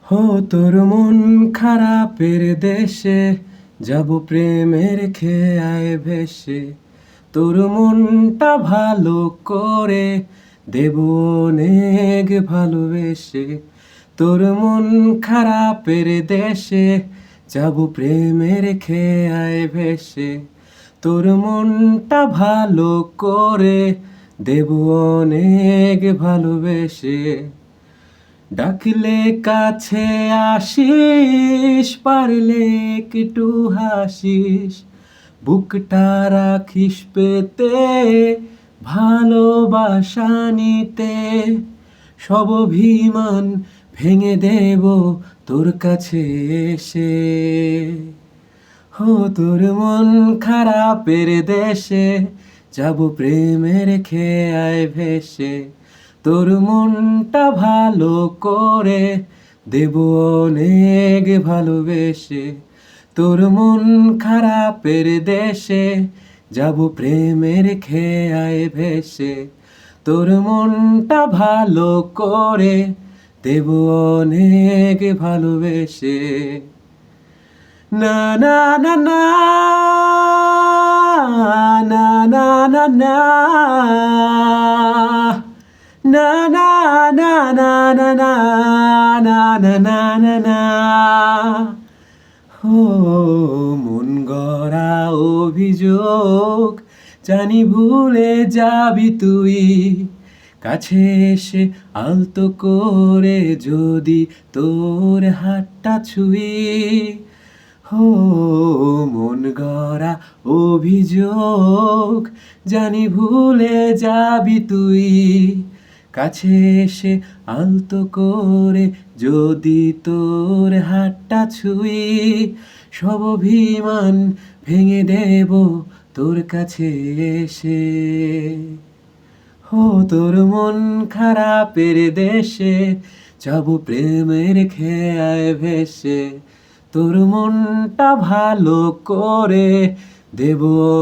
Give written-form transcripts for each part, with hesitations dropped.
হো তোর মন খারাপের দেশে যাব প্রেমের খেয়ায় ভেসে, তোর মনটা ভালো করে দেব অনেক ভালোবেসে। তোর মন খারাপের দেশে যাব প্রেমের খেয়ায় ভেসে, তোর মনটা ভালো করে দেব অনেক ভালোবেসে। ডাকলে কাছে আসিস, পারলে একটু হাসিস, বুকটা রাখিস পেতে ভালোবাসা নিতে। সব অভিমান ভেঙে দেব তোর কাছে এসে। হো তোর মন খারাপের দেশে যাব প্রেমের খেয়ায় ভেসে, তোর মনটা ভালো করে দেব অনেক ভালোবেসে। তোর মন খারাপের দেশে যাব প্রেমের খেয়ায় ভেসে, তোর মনটা ভালো করে দেব অনেক ভালোবেসে। না না না না না না না না না না না না না না না না না না না। ও মন গড়া অভিযোগ জানি ভুলে যাবি তুই, কাছে এসে আলতো করে যদি তোর হাতটা ছুঁই। হো মন গড়া অভিযোগ জানি ভুলে যাবি তুই, কাছে এসে আলতো করে যদি তোর হাতটা ছুঁই। সব অভিমান ভেঙে দেব তোর কাছে এসে। হো তোর মন খারাপের দেশে যাব প্রেমের খেয়ায় ভেসে, তোর মনটা ভালো করে দেব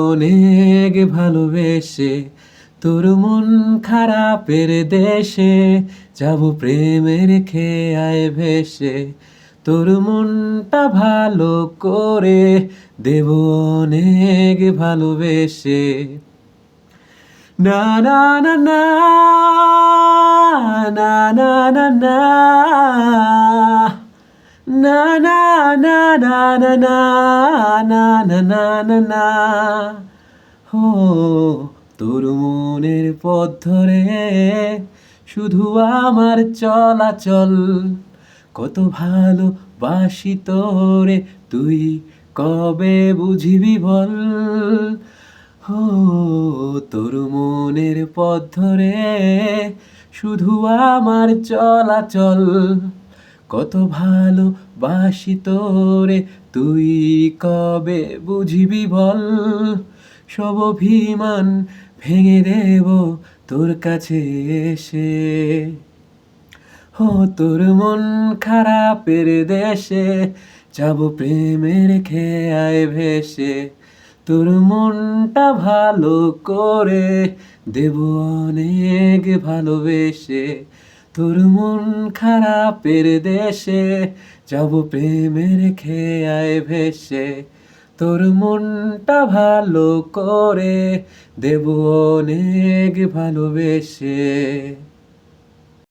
অনেক ভালোবেসে। তোর মন খারাপের দেশে যাব প্রেমের খেয়ায় ভেসে, তোর মনটা ভালো করে দেব অনেক ভালোবেসে। না না না না না না না না না না না না না না না না না না না। হো তোর মনের পথ ধরে শুধু আমার চলাচল, কত ভালোবাসি তোরে তুই কবে বুঝিবি বল। হো তোর মনের পথ ধরে শুধু আমার চলাচল, কত ভালোবাসি তোরে তুই কবে বুঝিবি বল। সব অভিমান ভেঙে দেব তোর কাছে এসে। হো তোর মন খারাপের দেশে যাব প্রেমের খেয়ায় ভেসে, তোর মনটা ভালো করে দেব অনেক ভালোবেসে। তোর মন খারাপের দেশে যাব প্রেমের খেয়ায় ভেসে, তোর মনটা ভালো করে দেব অনেক ভালোবেসে।